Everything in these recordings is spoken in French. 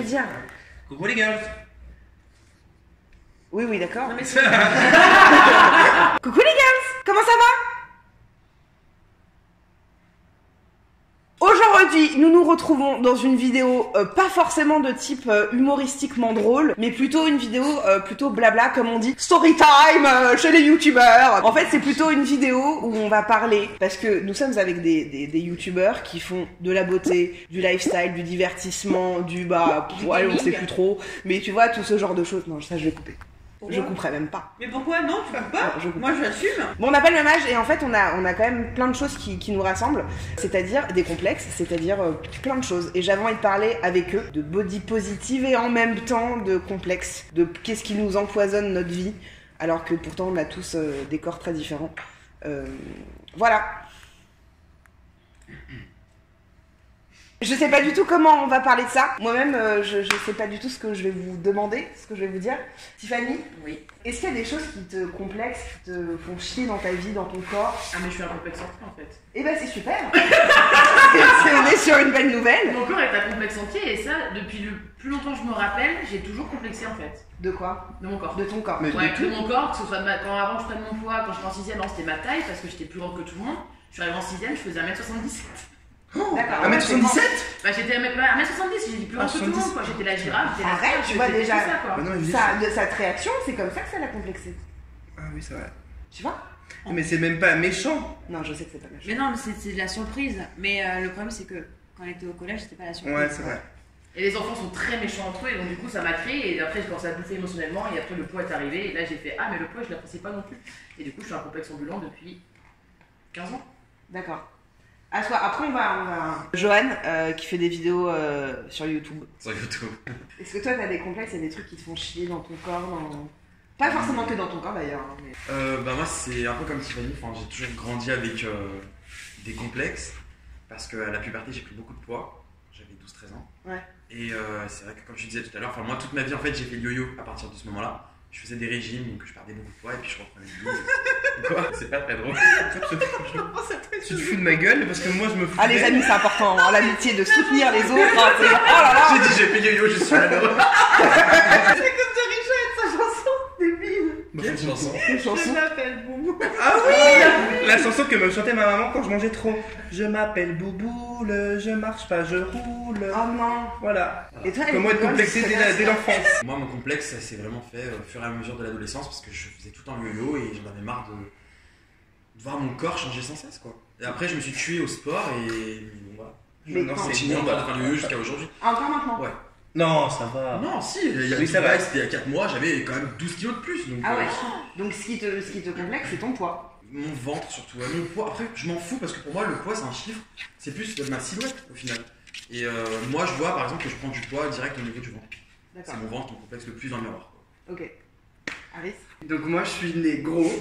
dire. Coucou les girls. Oui, oui, d'accord. Non, mais Coucou les girls, comment ça va? Aujourd'hui, nous nous retrouvons dans une vidéo pas forcément de type humoristiquement drôle, mais plutôt une vidéo plutôt blabla, comme on dit, story time chez les youtubeurs. En fait, c'est plutôt une vidéo où on va parler, parce que nous sommes avec des youtubeurs qui font de la beauté, du lifestyle, du divertissement, ouais, on sait plus trop, mais tu vois, tout ce genre de choses. Non, ça je vais couper. Je couperai même pas. Mais pourquoi non, tu coupes pas? Je coupe. Moi j'assume. Bon, on n'a pas le même âge et en fait on a quand même plein de choses qui nous rassemblent, c'est-à-dire des complexes, c'est-à-dire plein de choses. Et j'avais envie de parler avec eux de body positive et en même temps de complexes, de qu'est-ce qui nous empoisonne notre vie, alors que pourtant on a tous des corps très différents. Voilà. Je sais pas du tout comment on va parler de ça. Moi-même, je sais pas du tout ce que je vais vous demander, ce que je vais vous dire. Tiffany, Oui. est-ce qu'il y a des choses qui te complexent, qui te font chier dans ta vie, dans ton corps? Ah, mais je suis un complexe entier en fait. Eh ben c'est super. On est sur une belle nouvelle. Mon corps est un complexe entier et ça, depuis le plus longtemps que je me rappelle, j'ai toujours complexé en fait. De quoi? De mon corps. De ton corps. Mais Ouais, de tout. de mon corps, que ce soit quand avant je prenne mon poids, quand j'étais en 6ème, avant c'était ma taille parce que j'étais plus grande que tout le monde. Je suis arrivée en 6ème, je faisais 1m77. D'accord. 1m77? Bah j'étais 1m70, j'ai dit plus grande que tout le monde quoi. J'étais la girafe, j'étais la Arrête, star, tu vois j'étais déjà. tout ça, quoi. Bah non, il De cette réaction, c'est comme ça que ça l'a complexé. Ah oui, c'est vrai. Tu vois? Mais c'est même pas méchant. Non, je sais que c'est pas méchant. Mais non, mais c'est de la surprise. Mais le problème, c'est que quand on était au collège, c'était pas la surprise. Ouais, c'est vrai. Et les enfants sont très méchants entre eux et donc du coup ça m'a créé et après j'ai commencé à bouffer émotionnellement et après le poids est arrivé et là j'ai fait ah mais le poids je l'apprécie pas non plus et du coup je suis un complexe ambulant depuis 15 ans. D'accord. À soi. Après on va... Johan, qui fait des vidéos sur YouTube. Sur YouTube. Est-ce que toi t'as des complexes, il y a des trucs qui te font chier dans ton corps, pas forcément que dans ton corps d'ailleurs. Hein, mais... Bah moi c'est un peu comme Tiffany, enfin, j'ai toujours grandi avec des complexes parce qu'à la puberté j'ai pris beaucoup de poids, j'avais 12-13 ans. Ouais. Et c'est vrai que comme je disais tout à l'heure, moi toute ma vie en fait j'ai fait le yo-yo à partir de ce moment-là. Je faisais des régimes donc je perdais beaucoup de poids et puis je reprenais du dos. Quoi? C'est pas très drôle. Tu te fous de ma gueule parce que moi je me fous. Ah les amis c'est important, hein, l'amitié de soutenir les autres, hein, c'est... Oh là là. J'ai dit j'ai fait le yo-yo, je suis malheureux. C'est comme de Richard sa chanson débile. Quelle chanson? Quelle chanson? Je m'appelle Boubou. Ah oui. La chanson que me chantait ma maman quand je mangeais trop. Je m'appelle Bouboule, je marche pas, je roule. Oh non. Voilà. Et toi, Comment être rigole, complexé c'est dès l'enfance. Moi mon complexe ça s'est vraiment fait au fur et à mesure de l'adolescence parce que je faisais tout le temps le yo-yo et j'en avais marre de voir mon corps changer sans cesse quoi. Et après je me suis tué au sport et bon, voilà. Mais Non, quand- c'est Continué on va faire le yo-yo jusqu'à aujourd'hui. Encore maintenant? Ouais. Non, ça va. Non, si, il y a Oui, ça va. c'était il y a 4 mois, j'avais quand même 12 kilos de plus. Donc, Ah ouais. Donc ce qui te complexe c'est ton poids. mon ventre surtout. Mon poids, après, je m'en fous parce que pour moi, le poids c'est un chiffre, c'est plus ma silhouette au final. Et moi, je vois par exemple que je prends du poids direct au niveau du ventre. D'accord. C'est mon ventre qui me complexe le plus dans le miroir. Ok. Aris? Donc moi je suis né gros.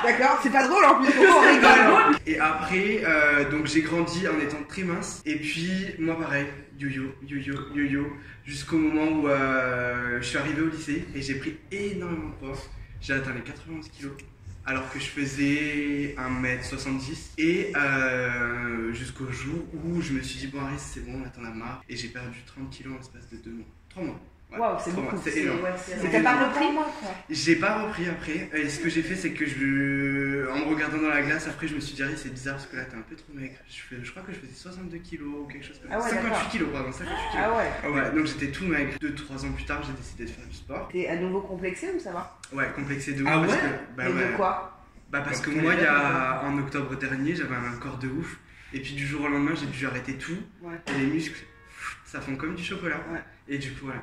D'accord, c'est pas drôle en plus, pourquoi on rigole? Et après, donc j'ai grandi en étant très mince. Et puis, moi pareil, yo-yo, jusqu'au moment où je suis arrivé au lycée et j'ai pris énormément de poids. J'ai atteint les 91 kilos, alors que je faisais 1m70. Et jusqu'au jour où je me suis dit, bon Aris, c'est bon, là t'en as marre. Et j'ai perdu 30 kilos en l'espace de 2 mois. 3 mois. Ouais, Waouh, c'est 3 beaucoup. mois, c'est énorme. Ouais, C'est mais t'as pas énorme. repris? J'ai pas repris après. Et ce que j'ai fait, c'est que en me regardant dans la glace, après, je me suis dit, c'est bizarre parce que là, t'es un peu trop maigre. Je crois que je faisais 62 kilos ou quelque chose comme ça. Ah ouais, 58 d'accord. kilos, pardon, 58 kilos. Ah ouais. Ah ouais, donc j'étais tout maigre. 2-3 ans plus tard, j'ai décidé de faire du sport. T'es à nouveau complexé ou ça va? Ouais, complexé de ouf. Ah parce ouais que, bah Mais ouais. de quoi? Bah parce que Comme moi, les en octobre dernier, j'avais un corps de ouf. Et puis du jour au lendemain, j'ai dû arrêter tout. Ouais. Et les muscles, ça fond comme du chocolat. Ouais. Et du coup, voilà.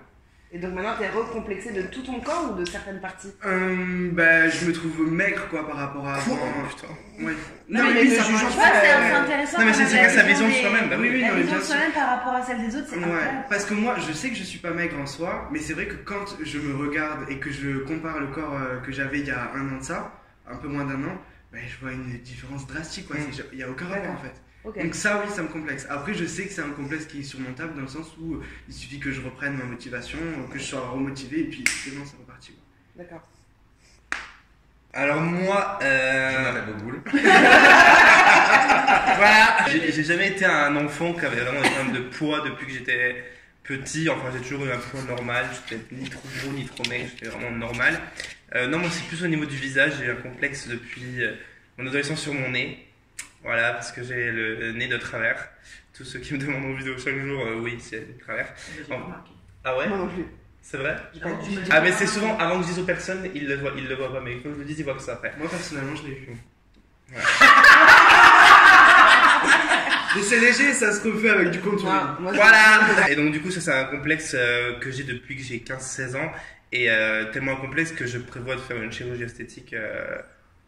Et donc maintenant t'es recomplexé de tout ton corps ou de certaines parties? Bah, je me trouve maigre quoi par rapport à avant. putain. Ouais. Non, mais oui, ne ça jugeons change pas, C'est ouais. intéressant. Non, mais quand c'est même, chacun sa la vision de des- soi-même. Bah oui, oui, La non, mais vision bien de sûr. soi-même par rapport à celle des autres, c'est Ouais, incroyable. parce que moi je sais que je suis pas maigre en soi, mais c'est vrai que quand je me regarde et que je compare le corps que j'avais il y a un an de ça, un peu moins d'un an, bah, je vois une différence drastique quoi. Il y a aucun rapport en fait. Ok. Donc ça oui, ça me complexe. Après je sais que c'est un complexe qui est surmontable dans le sens où il suffit que je reprenne ma motivation, que je sois remotivé et puis c'est bon, c'est reparti quoi. D'accord. Alors moi, Je m'appelle Boboule. voilà, j'ai jamais été un enfant qui avait vraiment des problèmes de poids depuis que j'étais petit, enfin j'ai toujours eu un poids normal, j'étais ni trop gros ni trop maigre, j'étais vraiment normal. Non, moi c'est plus au niveau du visage, j'ai eu un complexe depuis mon adolescence sur mon nez. Voilà, parce que j'ai le nez de travers. Tous ceux qui me demandent en vidéo chaque jour, oui, c'est de travers. J'ai pas remarqué. Ah ouais? Moi non plus. C'est vrai? Ah, tu me dis Ah mais pas. c'est souvent, avant que je dise aux personnes, ils le voient pas, mais quand je le dis, ils voient que ça après. Moi personnellement je l'ai vu. Ouais. Mais c'est léger, ça se refait avec du contouring. Ah, moi, Voilà. Et donc du coup ça c'est un complexe que j'ai depuis que j'ai 15-16 ans et tellement un complexe que je prévois de faire une chirurgie esthétique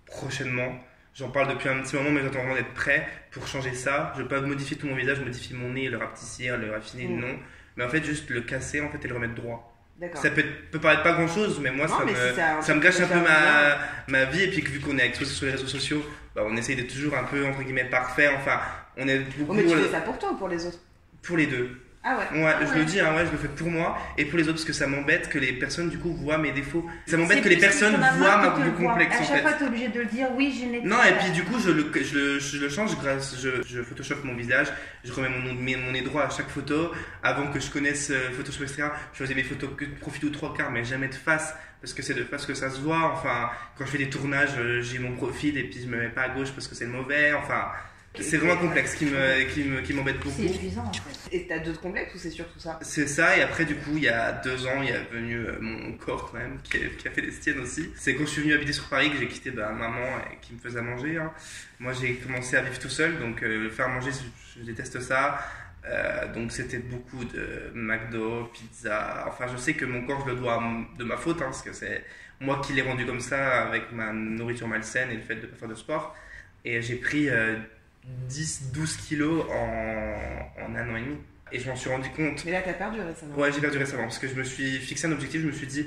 prochainement. J'en parle depuis un petit moment mais j'attends vraiment d'être prêt pour changer ça. Je veux pas modifier tout mon visage, modifier mon nez, le rapetissir, le raffiner, non. Mais en fait juste le casser en fait et le remettre droit. D'accord. Ça peut paraître pas grand chose mais moi Non, mais si ça me gâche un peu faire ma vie et puis que vu qu'on est exposé sur les réseaux sociaux, bah, on essaye d'être toujours un peu entre guillemets parfait. Enfin on est beaucoup Oh, mais tu fais ça pour toi ou pour les autres? pour les deux. Ah ouais. Ouais, Ah je ouais. le dis, hein, ouais, je le fais pour moi et pour les autres parce que ça m'embête que les personnes du coup voient mes défauts. Ça m'embête C'est que les plus personnes t'en as voient marre de te mon le voir. complexe À en chaque fait. fois, t'es obligé de le dire, oui, j'ai une Non, et puis du coup, je le change grâce. Je photoshop mon visage, je remets mon nez droit à chaque photo. Avant que je connaisse Photoshop, etc., je faisais mes photos que de profil ou trois quarts, mais jamais de face parce que c'est de face que ça se voit. Enfin, quand je fais des tournages, j'ai mon profil et puis je me mets pas à gauche parce que c'est le mauvais. Enfin. C'est vraiment un complexe qui m'embête beaucoup. C'est épuisant en fait. Et t'as d'autres complexes ou c'est surtout ça? C'est ça, et après, du coup, il y a 2 ans, il y a venu mon corps quand même, qui a fait des siennes aussi. C'est quand je suis venu habiter sur Paris que j'ai quitté maman qui me faisait à manger. Hein. Moi, j'ai commencé à vivre tout seul, donc faire à manger, je déteste ça. Donc, c'était beaucoup de McDo, pizza. Enfin, je sais que mon corps, je le dois de ma faute, hein, parce que c'est moi qui l'ai rendu comme ça avec ma nourriture malsaine et le fait de ne pas faire de sport. Et j'ai pris 10-12 kilos en 1 an et demi. Et je m'en suis rendu compte. Mais là t'as perdu récemment. Ouais, j'ai perdu récemment parce que je me suis fixé un objectif. Je me suis dit,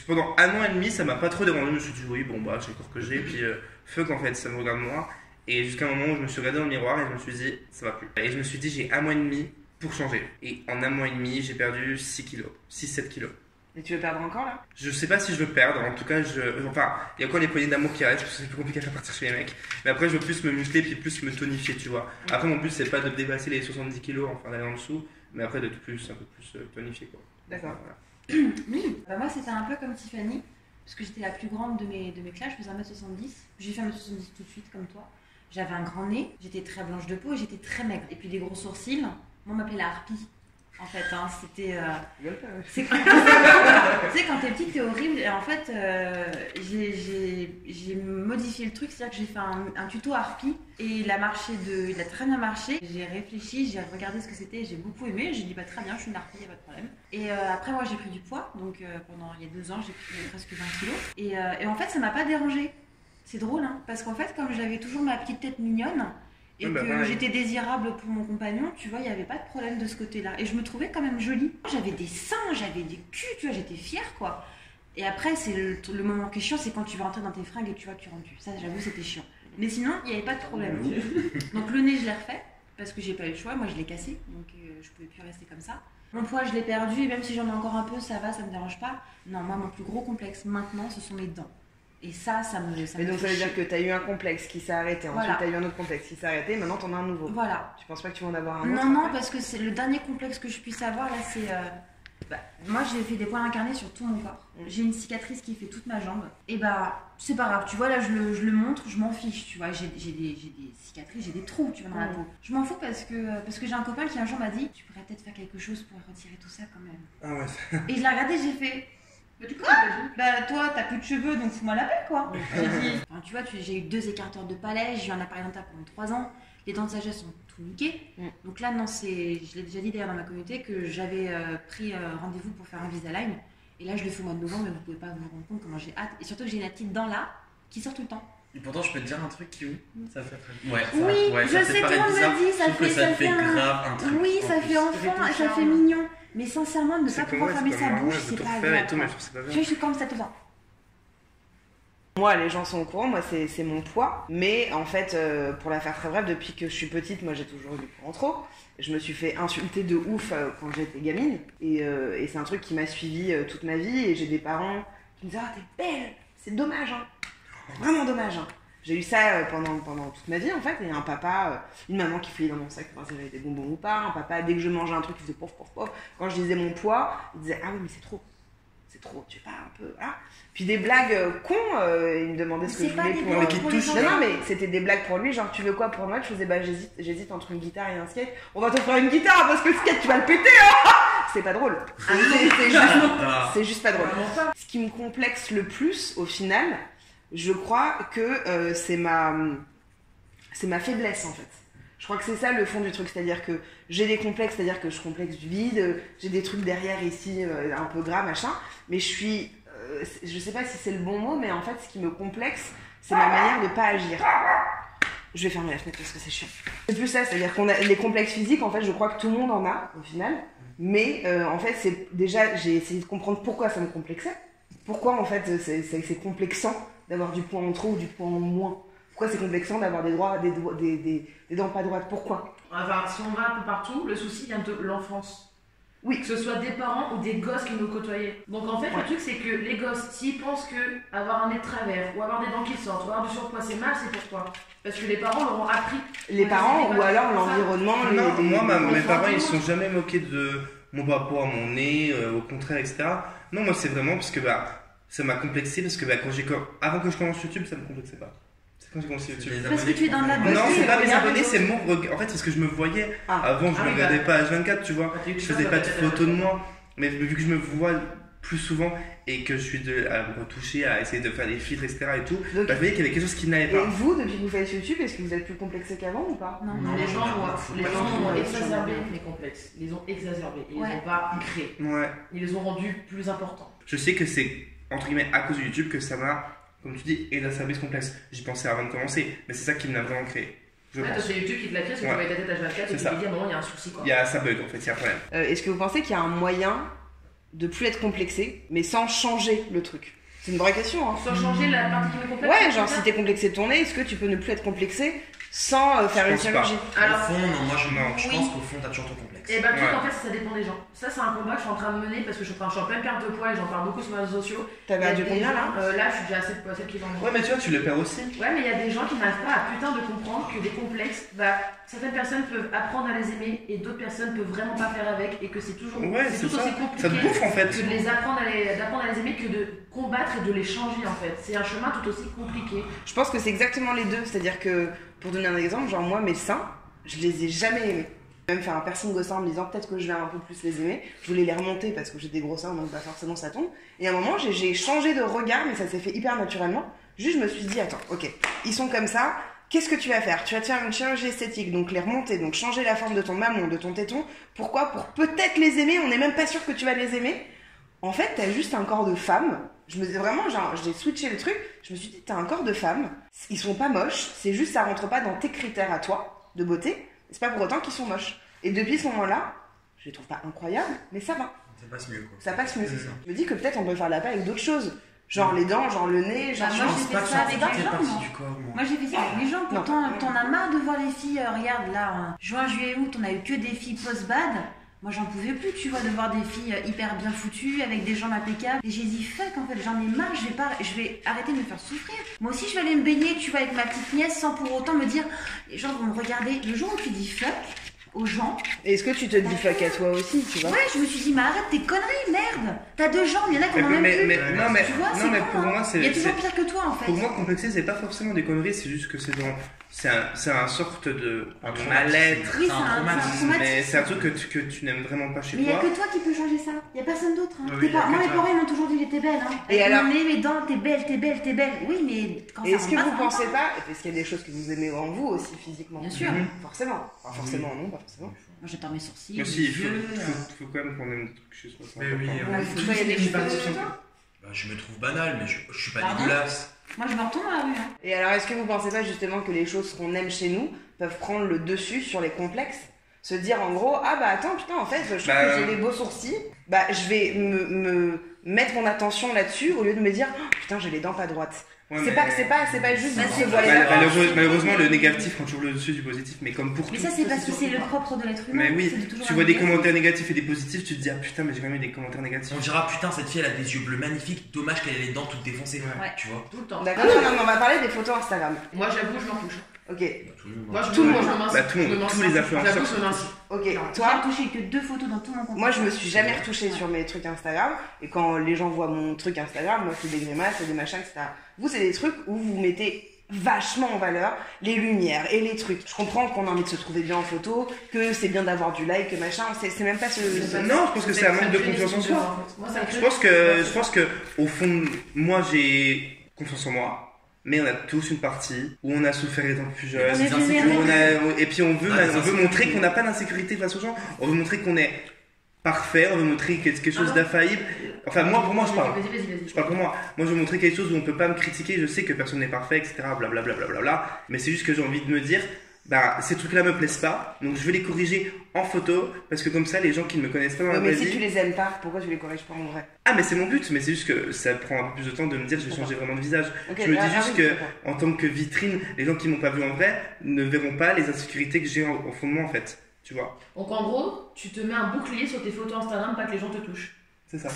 pendant 1 an et demi, ça m'a pas trop dérangé. Je me suis dit, oui, bon, bah, j'ai le corps que j'ai. Et puis, fuck, en fait, ça me regarde moi. Et jusqu'à un moment où je me suis regardé dans le miroir et je me suis dit, ça va plus. Et je me suis dit, j'ai 1 mois et demi pour changer. Et en 1 mois et demi, j'ai perdu 6 kilos, 6-7 kilos. Et tu veux perdre encore là? Je sais pas si je veux perdre, en tout cas, enfin, il y a encore les poignées d'amour qui restent, parce que c'est plus compliqué à faire partir chez les mecs. Mais après, je veux plus me muscler, puis plus me tonifier, tu vois. Après, mon but, c'est pas de dépasser les 70 kilos, enfin d'aller en dessous, mais après, d'être un peu plus tonifié, quoi. D'accord. Voilà. Oui, bah moi c'était un peu comme Tiffany, parce que j'étais la plus grande de mes classes, je faisais 1m70. J'ai fait 1m70 tout de suite comme toi. J'avais un grand nez, j'étais très blanche de peau et j'étais très maigre. Et puis des gros sourcils, moi on m'appelait la harpie. En fait, hein, c'était. C'est quand... tu sais, quand t'es petite, t'es horrible. Et en fait, j'ai modifié le truc, c'est-à-dire que j'ai fait un tuto harpie et il a très bien marché. J'ai réfléchi, j'ai regardé ce que c'était, j'ai beaucoup aimé. J'ai dit, bah très bien, je suis une harpie, y a pas de problème. Et après, moi, j'ai pris du poids. Donc, il y a 2 ans, j'ai pris presque 20 kilos. Et en fait, ça m'a pas dérangé. C'est drôle, hein, parce qu'en fait, comme j'avais toujours ma petite tête mignonne, et Ouais, bah, que pareil. j'étais désirable pour mon compagnon, tu vois, il n'y avait pas de problème de ce côté-là. Et je me trouvais quand même jolie. J'avais des seins, j'avais des culs, tu vois, j'étais fière, quoi. Et après, c'est le moment qui est chiant, c'est quand tu vas rentrer dans tes fringues et tu vois que tu rentres plus. Ça, j'avoue, c'était chiant. Mais sinon, il n'y avait pas de problème. Donc le nez, je l'ai refait, parce que j'ai pas eu le choix. Moi, je l'ai cassé, donc je pouvais plus rester comme ça. Mon poids, je l'ai perdu, et même si j'en ai encore un peu, ça va, ça me dérange pas. Non, moi, mon plus gros complexe maintenant, ce sont mes dents. Et ça me Mais donc fait ça veut dire chier. que t'as eu un complexe qui s'est arrêté, ensuite Voilà. t'as eu un autre complexe qui s'est arrêté, maintenant t'en as un nouveau. Voilà. Tu penses pas que tu vas en avoir un autre? Non, après parce que c'est le dernier complexe que je puisse avoir là, c'est. Moi, j'ai fait des points incarnés sur tout mon corps. J'ai une cicatrice qui fait toute ma jambe. Et bah, c'est pas grave, tu vois, là, je le montre, je m'en fiche, tu vois. J'ai des cicatrices, j'ai des trous, tu vois, dans la peau. Je m'en fous parce que j'ai un copain qui un jour m'a dit, tu pourrais peut-être faire quelque chose pour retirer tout ça quand même. Ah ouais. Et je l'ai regardé, j'ai fait. Mais du coup, Bah toi t'as plus de cheveux donc fous-moi la paix quoi. J'ai dit, enfin, tu vois, j'ai eu 2 écarteurs de palais, j'ai eu un appareil dentaire pendant 3 ans, les dents de sagesse sont tout niquées. Donc là non, je l'ai déjà dit d'ailleurs dans ma communauté que j'avais pris rendez-vous pour faire un Invisalign. Et là je le fais au mois de novembre mais vous pouvez pas vous rendre compte comment j'ai hâte. Et surtout que j'ai une petite dent là qui sort tout le temps. Et pourtant, je peux te dire un truc qui ça fait très. Ouais, Oui, ouais, je ça sais, fait tout le paraître monde bizarre, me dit, ça sauf que fait- ça ça te fait fait un- grave un truc. Oui, en ça plus. fait enfant, ça fait mignon. Mais sincèrement, ne C'est pas comme pouvoir moi, fermer c'est sa comme moi, bouche, je c'est veux tout pas refaire et tout, mais agréable. je trouve que c'est pas Tu bien. vois, je suis comme ça tout le temps. Moi, les gens sont au courant, moi c'est mon poids. Mais en fait, pour la faire très brève, depuis que je suis petite, moi j'ai toujours eu du poids en trop. Je me suis fait insulter de ouf quand j'étais gamine. Et c'est un truc qui m'a suivi toute ma vie. Et j'ai des parents qui me disaient, ah t'es belle, c'est dommage, hein. Vraiment dommage, hein. J'ai eu ça pendant toute ma vie en fait, et un papa, une maman qui fouillait dans mon sac pour voir si j'avais des bonbons ou pas, un papa dès que je mangeais un truc il faisait pof pof pof, quand je disais mon poids, il disait ah oui mais c'est trop, tu sais pas un peu, ah. Puis des blagues cons, il me demandait ce que je voulais pour... Mais qui te touchent. Non mais c'était des blagues pour lui, genre tu veux quoi pour Noël, je faisais bah j'hésite entre une guitare et un skate, on va te faire une guitare parce que le skate tu vas le péter hein. C'est pas drôle, c'est juste pas drôle. Ce qui me complexe le plus au final, je crois que c'est ma faiblesse en fait. Je crois que c'est ça le fond du truc, c'est-à-dire que j'ai des complexes, c'est-à-dire que je complexe du vide, j'ai des trucs derrière ici un peu gras machin, mais je sais pas si c'est le bon mot, mais en fait ce qui me complexe c'est ma manière de pas agir. Je vais fermer la fenêtre parce que c'est chiant. C'est plus ça, c'est-à-dire qu'on a les complexes physiques, en fait je crois que tout le monde en a au final, mais en fait c'est déjà j'ai essayé de comprendre pourquoi ça me complexait, pourquoi en fait c'est complexant d'avoir du poids en trop ou du poids en moins. Pourquoi c'est complexant d'avoir des dents pas droites? Pourquoi? Enfin, si on va un peu partout, le souci vient de l'enfance. Oui. Que ce soit des parents ou des gosses qui nous côtoyaient. Donc en fait, le truc c'est que les gosses, s'ils pensent que avoir un nez de travers, ou avoir des dents qui sortent, ou avoir du surpoids c'est mal, c'est pourquoi? Parce que les parents leur ont appris. Les parents ou alors l'environnement. Mes parents ils se sont jamais moqués de mon rapport à mon nez, au contraire, etc. Non, moi c'est vraiment parce que ça m'a complexé, parce que avant que je commence YouTube, ça me complexait pas. C'est quand j'ai commencé YouTube. Parce que tu es dans la Non, c'est pas mes abonnés, c'est mon regard. En fait, c'est ce que je me voyais. Avant, je ne regardais pas H24, tu vois. Je faisais pas de photos de moi. Mais vu que je me vois plus souvent et que je suis à me retoucher, à essayer de faire des filtres, etc. et tout, Donc, je voyais qu'il y avait quelque chose qui n'allait et pas. vous, depuis que vous faites YouTube, est-ce que vous êtes plus complexé qu'avant ou pas? Non. Les gens ont exacerbé les complexes. Ils les ont exacerbés. Ils les ont pas créés. Ouais. Ils les ont rendus plus importants. Je sais que c'est, entre guillemets, à cause de YouTube que ça m'a, comme tu dis, exacerbé ce complexe. J'y pensais avant de commencer, mais c'est ça qui me l'a vraiment créé. Je Toi, pense. c'est YouTube qui te l'a créé parce que tu avais ta tête à 24 et tu ça. t'es dit à un moment, il y a un souci quoi. Ça bug en fait, il y a un problème. Est-ce que vous pensez qu'il y a un moyen de plus être complexé, mais sans changer le truc? C'est une vraie question, hein. Sans changer la partie qui me complexe. Ouais, genre si t'es complexé de ton nez, est-ce que tu peux ne plus être complexé sans faire Je une pense chirurgie? Alors, Au fond, non, moi je Oui. pense qu'au fond, t'as toujours ton complexe. et bah, tout Ouais. en fait, ça dépend des gens. Ça, c'est un combat que je suis en train de mener parce que je suis en pleine perte de poids et j'en parle beaucoup sur les réseaux sociaux. T'as perdu combien là? Là, je suis déjà à 7 kilos en moins. Ouais, mais tu vois, tu le perds aussi. Ouais, mais il y a des gens qui n'arrivent pas à putain de comprendre que des complexes, certaines personnes peuvent apprendre à les aimer et d'autres personnes peuvent vraiment pas faire avec et que c'est toujours Ouais, c'est c'est tout ça. aussi compliqué Ça te bouffe en fait. que de les apprendre d'apprendre à les aimer que de combattre et de les changer en fait. C'est un chemin tout aussi compliqué. Je pense que c'est exactement les deux, c'est-à-dire que, pour donner un exemple, genre moi mes seins, je les ai jamais aimés. Même faire un piercing au sein en me disant peut-être que je vais un peu plus les aimer, je voulais les remonter parce que j'ai des gros seins donc forcément ça tombe. Et à un moment j'ai changé de regard, mais ça s'est fait hyper naturellement. Juste je me suis dit attends, ok, ils sont comme ça, qu'est-ce que tu vas faire? Tu vas te faire une chirurgie esthétique, donc les remonter, donc changer la forme de ton mamelon, de ton téton. Pourquoi? Pour peut-être les aimer, on n'est même pas sûr que tu vas les aimer. En fait t'as juste un corps de femme. Je me disais vraiment, genre, j'ai switché le truc, je me suis dit, t'as un corps de femme, ils sont pas moches, c'est juste ça rentre pas dans tes critères à toi de beauté, c'est pas pour autant qu'ils sont moches. Et depuis ce moment-là, je les trouve pas incroyables, mais ça va, Ça passe mieux quoi. ça passe mieux. C'est ça. Je me dis que peut-être on peut faire la paix avec d'autres choses, genre les dents, genre le nez, genre... Bah, Je moi, pense j'ai pas fait que ça ça avec fait les gens, partie moi. du corps, moi. Moi j'ai fait ça avec les gens, Non. pourtant t'en as marre de voir les filles, regarde là, en juin, juillet, août, on a eu que des filles post-bad. Moi j'en pouvais plus, tu vois, de voir des filles hyper bien foutues, avec des jambes impeccables. Et j'ai dit fuck en fait, j'en ai marre, je vais arrêter de me faire souffrir. Moi aussi je vais aller me baigner, tu vois, avec ma petite nièce sans pour autant me dire, les gens vont me regarder. Le jour où tu dis fuck aux gens, Et est-ce que tu te dis fuck à toi aussi, tu vois? ouais, je me suis dit, mais arrête tes conneries, merde. T'as 2 jambes, il y en a qui en ont même plus. Tu vois, c'est pour con, moi, hein. Il y a toujours pire que toi en fait. Pour moi, complexer, c'est pas forcément des conneries, c'est juste que c'est un sorte de Un traumatisme. mal-être. Oui, C'est un traumatisme, Mais c'est un truc que tu n'aimes vraiment pas chez Mais il n'y a toi. que toi qui peux changer ça. Il n'y a personne d'autre. Hein. Oui, y a Moi, que mes toi. parents, ils m'ont toujours dit que j'étais belle. Hein. Et Avec alors mon nez, mes dents, t'es belle, t'es belle, t'es belle. Oui, mais quand Et ça est-ce que rentre vous pas, ça pensez rentre pas, parce qu'il y a des choses que vous aimez en vous aussi physiquement? Bien sûr. Forcément. Enfin, forcément, non, pas forcément. Moi, j'attends mes sourcils, Mais mes si, il yeux. faut quand même qu'on aime des trucs chez soi. c'est Mais oui, important. Ouais, faut pas y aller chez toi. Bah, je me trouve banal, mais je suis pas Pardon dégueulasse. Moi, je me retourne dans la rue. Hein. Et alors, est-ce que vous pensez pas justement que les choses qu'on aime chez nous peuvent prendre le dessus sur les complexes? Se dire en gros, ah bah attends, putain, en fait, je trouve que j'ai des beaux sourcils, bah je vais me mettre mon attention là-dessus au lieu de me dire, oh, putain, j'ai les dents pas droites. Ouais, c'est pas juste Bah, de c'est se voiler la face. Malheureusement, le négatif prend toujours le dessus du positif, mais comme pour tout. Mais ça, c'est parce que c'est le propre de l'être humain. Mais oui, c'est de toujours tu vois des améliorer. commentaires négatifs et des positifs, tu te dis ah putain, mais j'ai quand même eu des commentaires négatifs. On dira putain, cette fille elle a des yeux bleus magnifiques, dommage qu'elle ait les dents toutes défoncées. Ouais. Tu vois. Tout le temps. D'accord, non, on va parler des photos Instagram. Moi, j'avoue, je m'en touche. Ok, Tout le monde. Moi, Tout le monde. je me mince. Bah, tout le monde, Je me mince. tous les influenceurs. J'avoue, je me mince. ok. J'ai Toi, touché que 2 photos dans tout mon compte. moi je me suis jamais retouchée sur mes trucs Instagram. Et quand les gens voient mon truc Instagram, moi je fais des grimaces et des machins, etc. Vous, c'est des trucs où vous mettez vachement en valeur les lumières et les trucs. Je comprends qu'on a envie de se trouver bien en photo, que c'est bien d'avoir du like, machin. C'est même pas ce. Non, je pense que c'est un manque de confiance en soi. Moi, ça me Je pense que au fond, moi j'ai confiance en moi. Mais on a tous une partie où on a souffert étant plus jeune. On est Où vulnérable. et puis on veut Ouais, montrer qu'on n'a pas d'insécurité face aux gens. On veut montrer qu'on est parfait. On veut montrer quelque chose d'infaillible. Enfin, moi, pour moi, je parle. Vas-y. Je parle pour moi. Moi, je veux montrer quelque chose où on peut pas me critiquer. Je sais que personne n'est parfait, etc. Blablabla. Mais c'est juste que j'ai envie de me dire, bah, ces trucs-là me plaisent pas. Donc, je vais les corriger en photo. Parce que comme ça, les gens qui ne me connaissent pas dans la mais vraie si tu vie. les aimes pas, pourquoi tu les corriges pas en vrai? Ah, mais c'est mon but. Mais c'est juste que ça prend un peu plus de temps de me dire, je vais changer vraiment de visage. Ok, Je me dis ah, juste oui, que, d'accord. en tant que vitrine, les gens qui m'ont pas vu en vrai ne verront pas les insécurités que j'ai au fond de moi, en fait. Tu vois. Donc, en gros, tu te mets un bouclier sur tes photos Instagram, pas que les gens te touchent. C'est ça.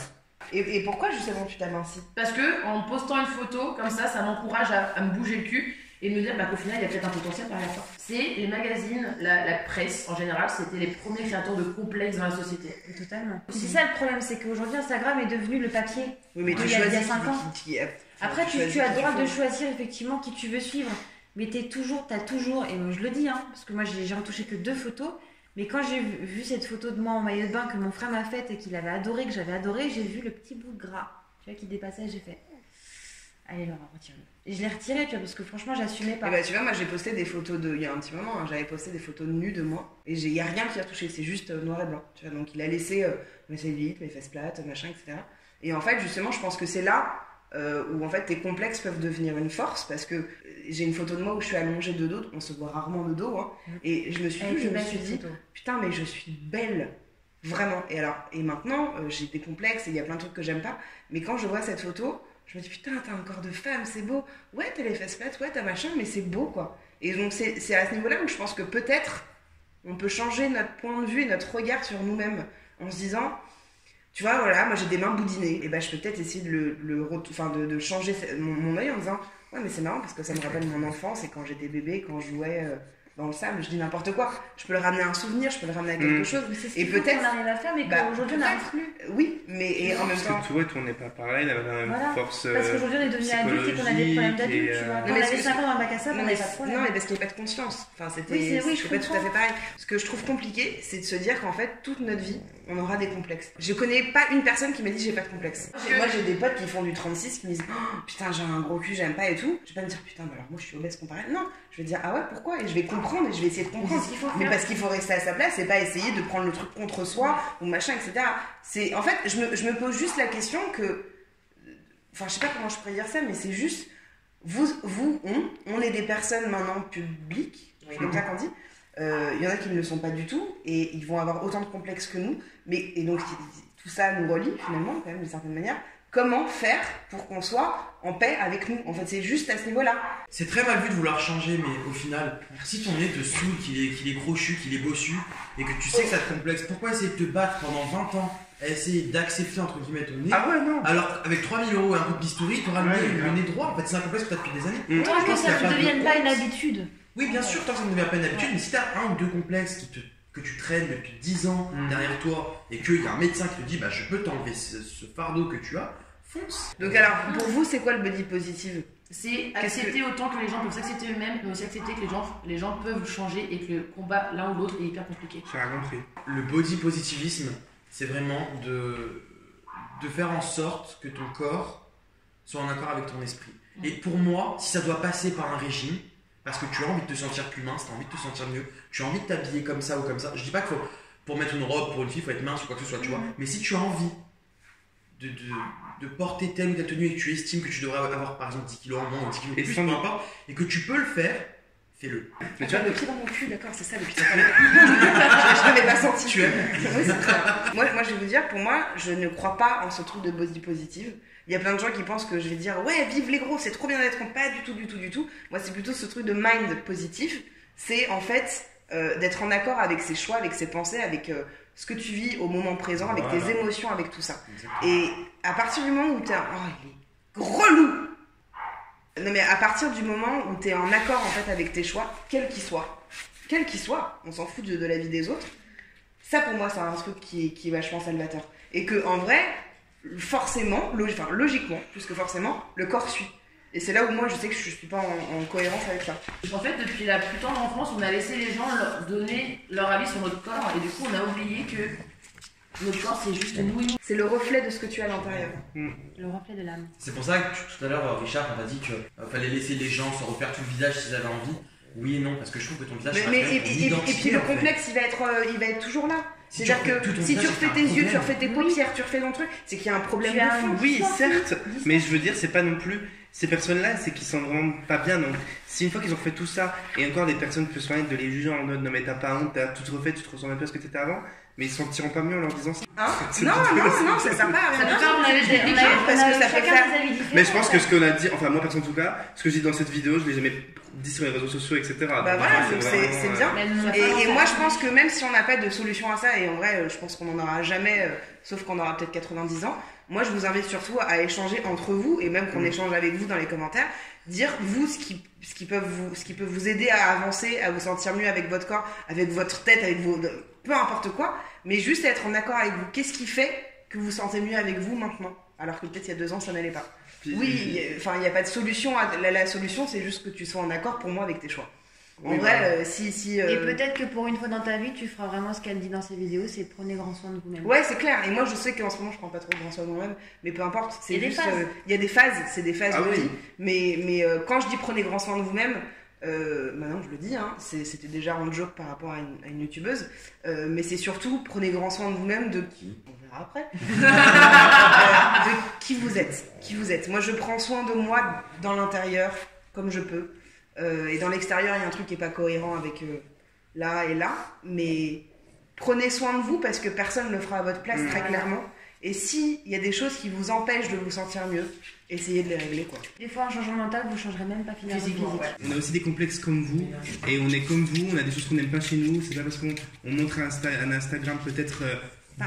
Et pourquoi justement tu t'amincis? Parce que en postant une photo comme ça m'encourage à me bouger le cul et de me dire bah, qu'au final il y a peut-être un potentiel derrière ça. C'est les magazines, la presse en général, c'était les premiers créateurs de complexes dans la société. Totalement. C'est ça le problème, c'est qu'aujourd'hui Instagram est devenu le papier. Oui, mais tu Il y a choisis. 5 ans. Après, tu choisis as qui le droit tu de fais. choisir effectivement qui tu veux suivre. Mais t'as toujours, et moi je le dis, hein, parce que moi j'ai retouché que 2 photos, mais quand j'ai vu cette photo de moi en maillot de bain que mon frère m'a faite et qu'il avait adoré, que j'avais adoré, j'ai vu le petit bout de gras, tu vois, qui dépassait, j'ai fait, allez Laura, retire-le. Et je l'ai retiré, tu vois, parce que franchement j'assumais pas. Et bah, tu vois, moi j'ai posté des photos de. Il y a un petit moment, hein, j'avais posté des photos nues de moi. Et il n'y a rien qui a touché, c'est juste noir et blanc. Tu vois, donc il a laissé mes cellulites, mes fesses plates, machin, etc. Et en fait, justement, je pense que c'est là où en fait tes complexes peuvent devenir une force parce que j'ai une photo de moi où je suis allongée de dos, on se voit rarement de dos, hein, et je me suis dit, putain, mais je suis belle, vraiment. Et maintenant, j'ai des complexes et il y a plein de trucs que j'aime pas, mais quand je vois cette photo, je me dis, putain, t'as un corps de femme, c'est beau. Ouais, t'as les fesses plates, ouais, t'as machin, mais c'est beau, quoi. Et donc, c'est à ce niveau-là où je pense que peut-être on peut changer notre point de vue et notre regard sur nous-mêmes en se disant, tu vois, voilà, moi j'ai des mains boudinées, et ben je peux peut-être essayer de changer mon œil en disant, ouais, mais c'est marrant parce que ça me rappelle mon enfance et quand j'étais bébé, quand je jouais dans le sable, je dis n'importe quoi. Je peux le ramener à un souvenir, je peux le ramener à quelque chose. Mais c'est ce Et qu'il faut peut-être- qu'on arrive à faire, mais Bah, qu'aujourd'hui on n'arrive plus. Oui, mais et en même Parce temps. que toi, on n'est pas pareil, on a la même Voilà. force. Parce qu'aujourd'hui on est devenu adulte et qu'on a des problèmes d'adultes, tu vois. Non, Quand mais on est-ce avait que 5 ans dans le bac à sable, on Non, n'avait mais, pas de problème. non, mais parce qu'il n'y a pas de conscience. Enfin, c'était Oui, je pas tout à comprends. fait pareil. Ce que je trouve compliqué, c'est de se dire qu'en fait, toute notre vie, on aura des complexes. Je connais pas une personne qui m'a dit j'ai pas de complexe. Moi, j'ai des potes qui font du 36 qui me disent oh, putain, j'ai un gros cul, j'aime pas et tout. Je vais pas me dire putain, bah alors moi je suis obèse comparé. Non, je vais dire ah ouais, pourquoi? Et je vais comprendre et je vais essayer de comprendre. C'est ce qu'il faut Mais faire. parce qu'il faut rester à sa place et pas essayer de prendre le truc contre soi ou machin, etc. C'est, en fait, je me pose juste la question que. Enfin, je sais pas comment je pourrais dire ça, mais c'est juste. On est des personnes maintenant publiques, c'est comme ça qu'on dit. Il y en a qui ne le sont pas du tout et ils vont avoir autant de complexes que nous. Et donc, tout ça nous relie finalement, quand même, d'une certaine manière. Comment faire pour qu'on soit en paix avec nous? En fait, c'est juste à ce niveau-là. C'est très mal vu de vouloir changer, mais au final, si ton nez te saoule, qu'il est crochu, qu'il est bossu, et que tu sais que ça te complexe, pourquoi essayer de te battre pendant 20 ans à essayer d'accepter entre guillemets ton nez, Ah ouais, non. alors qu'avec 3 000 € et un peu de bistouri, tu auras Ouais, le nez droit. En fait, c'est un complexe que tu as depuis des années. Tant que pense qu'il y a ça pas ne de devienne pas honte. une habitude. Oui, bien sûr, tant que ça ne devient pas une habitude, mais si tu as un ou deux complexes que tu traînes depuis 10 ans derrière toi, et qu'il y a un médecin qui te dit bah, je peux t'enlever ce fardeau que tu as, fonce. Donc, alors, pour vous, c'est quoi le body positive? C'est accepter autant que les gens peuvent s'accepter eux-mêmes, mais aussi accepter que les gens peuvent changer et que le combat l'un ou l'autre est hyper compliqué. J'ai rien compris. Le body positivisme, c'est vraiment de faire en sorte que ton corps soit en accord avec ton esprit. Et pour moi, si ça doit passer par un régime, parce que tu as envie de te sentir plus mince, tu as envie de te sentir mieux, tu as envie de t'habiller comme ça ou comme ça, je dis pas qu'il faut, pour mettre une robe pour une fille, il faut être mince ou quoi que ce soit, tu vois, mais si tu as envie de porter telle ou telle tenue et que tu estimes que tu devrais avoir par exemple 10 kilos en moins ou 10 kilos Et plus, sans- peu importe, et que tu peux le faire, fais-le. Mais tu vois, Le pied dans mon cul, d'accord, c'est ça le pied. Je savais pas senti. Tu aimes. Oui, c'est très bien. Moi, je vais vous dire, pour moi, je ne crois pas en ce truc de body positive. Il y a plein de gens qui pensent que je vais dire ouais, vive les gros, c'est trop bien d'être pas du tout. Moi, c'est plutôt ce truc de mind positif. C'est en fait d'être en accord avec ses choix, avec ses pensées, avec ce que tu vis au moment présent, avec tes émotions, avec tout ça. Exactement. Et à partir du moment où t'es il est relou. Non mais à partir du moment où t'es en accord en fait avec tes choix, quels qu'ils soient, on s'en fout de la vie des autres. Ça pour moi c'est un truc qui est vachement salvateur. Et que en vrai, forcément, logiquement, plus que forcément, le corps suit. Et c'est là où moi je sais que je suis pas en cohérence avec ça. En fait, depuis la plus tendre enfance, on a laissé les gens leur donner leur avis sur notre corps et du coup on a oublié que notre corps c'est juste nous. C'est le reflet de ce que tu as à l'intérieur. Le reflet de l'âme. C'est pour ça que tout à l'heure, Richard, on t'a dit qu'il fallait laisser les gens se refaire tout le visage s'ils avaient envie. Oui et non, parce que je trouve que ton visage Et puis le complexe, il va être toujours là. C'est-à-dire que si tu refais tes yeux, tu refais tes paupières, tu refais ton truc, c'est qu'il y a un problème de fond. Oui, certes, mais je veux dire, c'est pas non plus. Ces personnes-là, c'est qu'ils sont vraiment pas bien. Donc, si une fois qu'ils ont fait tout ça, et encore des personnes peuvent se permettre de les juger en mode non, mais t'as pas honte, t'as tout refait, tu te ressembles un peu à ce que t'étais avant, mais ils se sentiront pas mieux en leur disant ça. Hein non, ça sert pas à rien. Parce que ça fait faire. Mais je pense que ce qu'on a dit, enfin moi perso en tout cas, ce que j'ai dit dans cette vidéo, je l'ai jamais dit sur les réseaux sociaux, etc. Bah voilà, c'est bien. Et moi je pense que même si on n'a pas de solution à ça, et en vrai je pense qu'on n'en aura jamais, sauf qu'on aura peut-être 90 ans, moi je vous invite surtout à échanger entre vous, et même qu'on échange avec vous dans les commentaires, dire vous ce qui peut vous aider à avancer, à vous sentir mieux avec votre corps, avec votre tête, avec vos... peu importe quoi, mais juste être en accord avec vous. Qu'est-ce qui fait que vous vous sentez mieux avec vous maintenant, alors que peut-être il y a 2 ans ça n'allait pas. Oui, il n'y a pas de solution. La solution, c'est juste que tu sois en accord pour moi avec tes choix. En vrai, Et peut-être que pour une fois dans ta vie, tu feras vraiment ce qu'elle dit dans ses vidéos, c'est prenez grand soin de vous-même. Ouais, c'est clair. Et moi, je sais qu'en ce moment, je prends pas trop grand soin de moi-même, mais peu importe. C'est il y a juste, des phases. Il y a des phases, c'est des phases Ah de oui. vie. Mais quand je dis prenez grand soin de vous-même, maintenant je le dis, hein, c'était déjà un joke par rapport à une youtubeuse, mais c'est surtout prenez grand soin de vous-même de qui on verra après. De qui vous êtes. Moi, je prends soin de moi dans l'intérieur comme je peux. Et dans l'extérieur, il y a un truc qui est pas cohérent avec là et là, mais prenez soin de vous parce que personne ne le fera à votre place très clairement. Et s'il y a des choses qui vous empêchent de vous sentir mieux, essayez de les régler quoi. Des fois, un changement mental, vous ne changerez même pas physiquement. Ouais. On a aussi des complexes comme vous, et on est comme vous, on a des choses qu'on n'aime pas chez nous, c'est pas parce qu'on montre un Instagram peut-être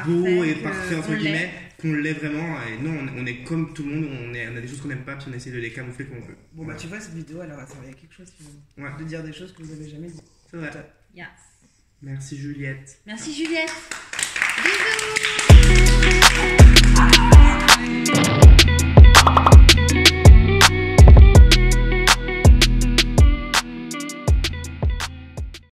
beau et parfait entre guillemets qu'on l'est vraiment, et non, on est comme tout le monde, on a des choses qu'on n'aime pas, puis on essaie de les camoufler comme on peut. Bon bah tu vois, cette vidéo elle aura servi à quelque chose Ouais. de dire des choses que vous avez jamais dit. C'est vrai. Yes. Merci Juliette. Merci Juliette.